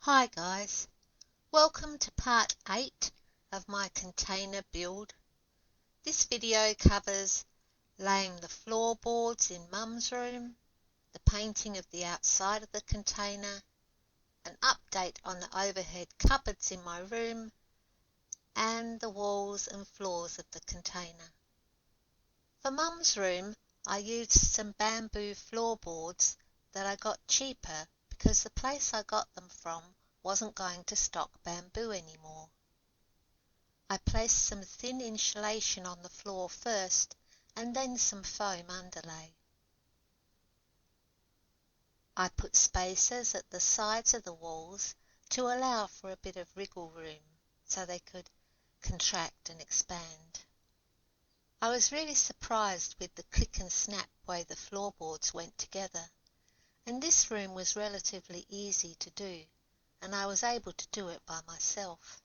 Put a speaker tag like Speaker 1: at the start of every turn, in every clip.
Speaker 1: Hi guys, welcome to part 8 of my container build. This video covers laying the floorboards in Mum's room, the painting of the outside of the container, an update on the overhead cupboards in my room, and the walls and floors of the container. For Mum's room, I used some bamboo floorboards that I got cheaper because the place I got them from wasn't going to stock bamboo anymore. I placed some thin insulation on the floor first and then some foam underlay. I put spacers at the sides of the walls to allow for a bit of wriggle room so they could contract and expand. I was really surprised with the click and snap way the floorboards went together, and this room was relatively easy to do, and I was able to do it by myself.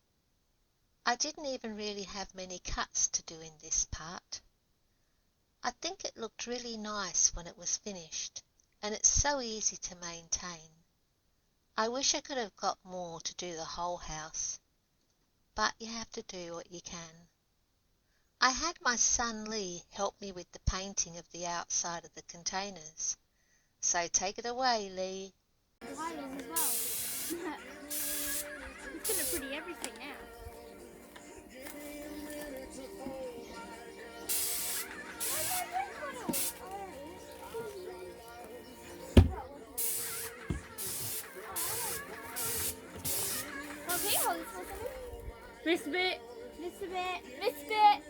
Speaker 1: I didn't even really have many cuts to do in this part. I think it looked really nice when it was finished, and it's so easy to maintain. I wish I could have got more to do the whole house, but you have to do what you can. I had my son Lee help me with the painting of the outside of the containers. So take it away, Lee.
Speaker 2: Islands as well. It's gonna pretty everything now. Okay, hold this for a second. Missed a bit. Missed a bit. Missed it.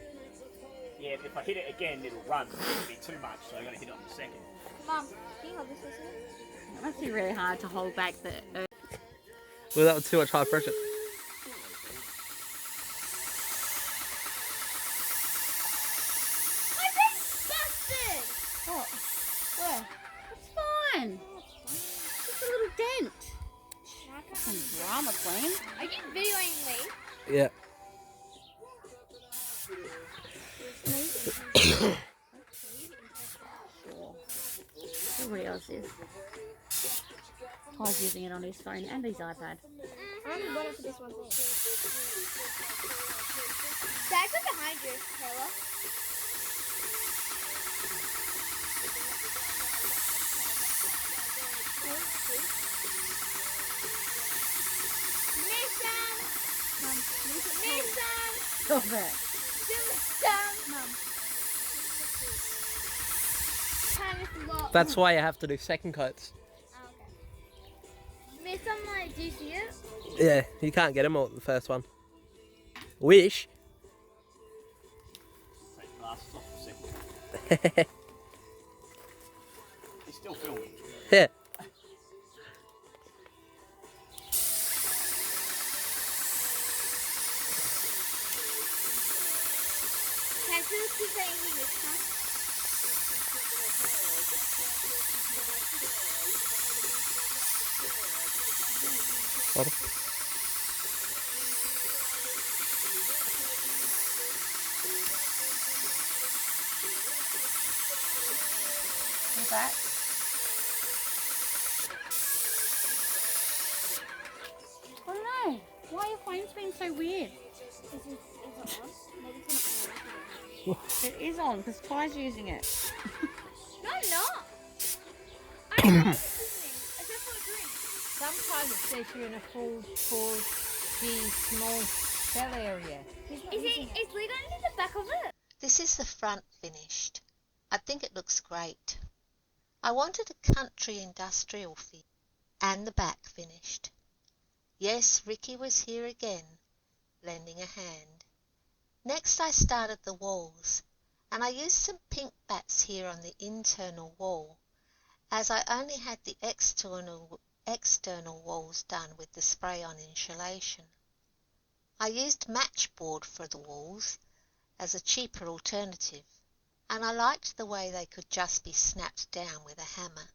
Speaker 3: Yeah, if I hit it again, it'll run. It'll be too much, so I'm going to hit it on the second.
Speaker 2: Mum, can you hold this for a second?
Speaker 4: It must be really hard to hold back the earth.
Speaker 5: Without too much high pressure.
Speaker 2: My face busted!
Speaker 4: What? Where? It's fine. Just a little dent. Some drama queen.
Speaker 2: Are you videoing me?
Speaker 5: Yeah.
Speaker 4: Sure. Everybody else is. Ty's using it on his phone and his iPad.
Speaker 2: I only bought it for this one thing. Dad, go behind you, Taylor.
Speaker 4: Stop it.
Speaker 5: That's why you have to do second coats.
Speaker 2: Oh, okay. Miss, I'm like, do you see it?
Speaker 5: Yeah, you can't get them all at the first one. Wish.
Speaker 3: Take glasses off for a second. He's still filming.
Speaker 5: Yeah.
Speaker 2: Can I keep saying this time?
Speaker 5: Hold on.
Speaker 4: What's that? I don't know. Why are your phones being so weird?
Speaker 2: Is it on? Maybe it's gonna
Speaker 4: It is on because Ty's using it.
Speaker 2: No, I'm not. I'm not listening. I just want to drink.
Speaker 6: Sometimes it says you're in a full 4G small cell area.
Speaker 2: Is Lee going to the back of it?
Speaker 1: This is the front finished. I think it looks great. I wanted a country industrial feel, and the back finished. Yes, Ricky was here again, lending a hand. Next I started the walls, and I used some pink bats here on the internal wall, as I only had the external walls done with the spray-on insulation. I used matchboard for the walls as a cheaper alternative, and I liked the way they could just be snapped down with a hammer.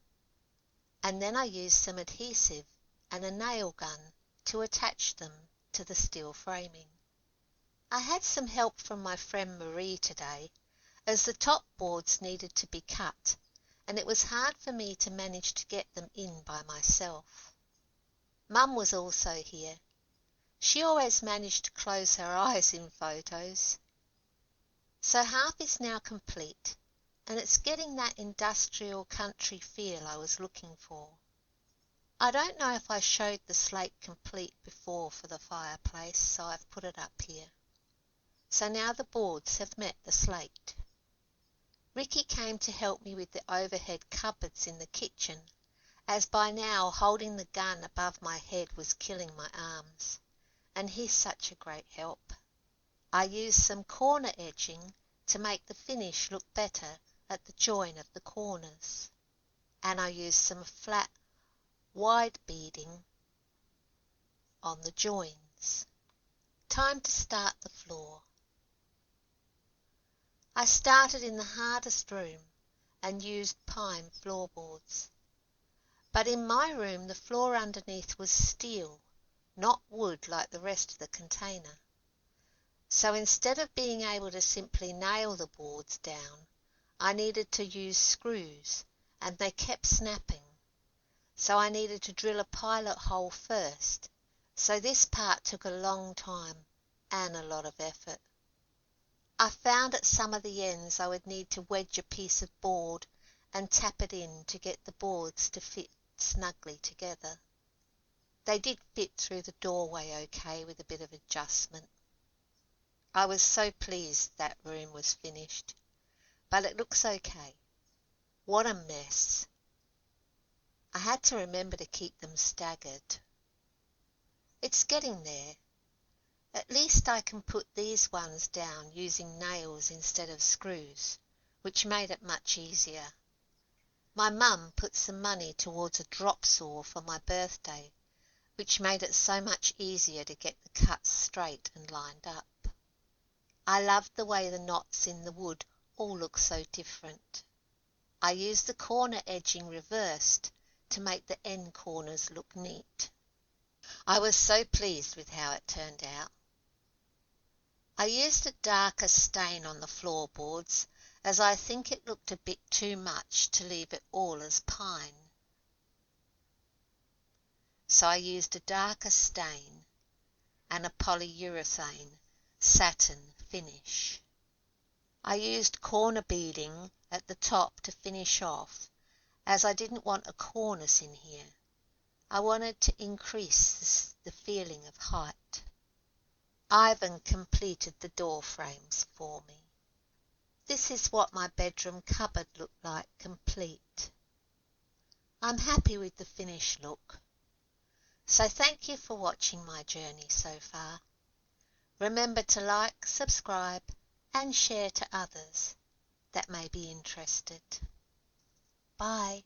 Speaker 1: And then I used some adhesive and a nail gun to attach them to the steel framing. I had some help from my friend Marie today, as the top boards needed to be cut, and it was hard for me to manage to get them in by myself. Mum was also here. She always managed to close her eyes in photos. So half is now complete, and it's getting that industrial country feel I was looking for. I don't know if I showed the slate complete before for the fireplace, so I've put it up here. So now the boards have met the slate. Ricky came to help me with the overhead cupboards in the kitchen, as by now holding the gun above my head was killing my arms, and he's such a great help. I used some corner edging to make the finish look better at the join of the corners, and I used some flat, wide beading on the joins. Time to start the floor. I started in the hardest room and used pine floorboards. But in my room the floor underneath was steel, not wood like the rest of the container. So instead of being able to simply nail the boards down, I needed to use screws, and they kept snapping. So I needed to drill a pilot hole first, so this part took a long time and a lot of effort. I found at some of the ends I would need to wedge a piece of board and tap it in to get the boards to fit snugly together. They did fit through the doorway okay with a bit of adjustment. I was so pleased that room was finished, but it looks okay. What a mess. I had to remember to keep them staggered. It's getting there. At least I can put these ones down using nails instead of screws, which made it much easier. My mum put some money towards a drop saw for my birthday, which made it so much easier to get the cuts straight and lined up. I loved the way the knots in the wood all look so different. I used the corner edging reversed to make the end corners look neat. I was so pleased with how it turned out. I used a darker stain on the floorboards, as I think it looked a bit too much to leave it all as pine. So I used a darker stain and a polyurethane satin finish. I used corner beading at the top to finish off, as I didn't want a cornice in here. I wanted to increase the feeling of height. Ivan completed the door frames for me. This is what my bedroom cupboard looked like complete. I'm happy with the finished look. So thank you for watching my journey so far. Remember to like, subscribe, and share to others that may be interested. Bye.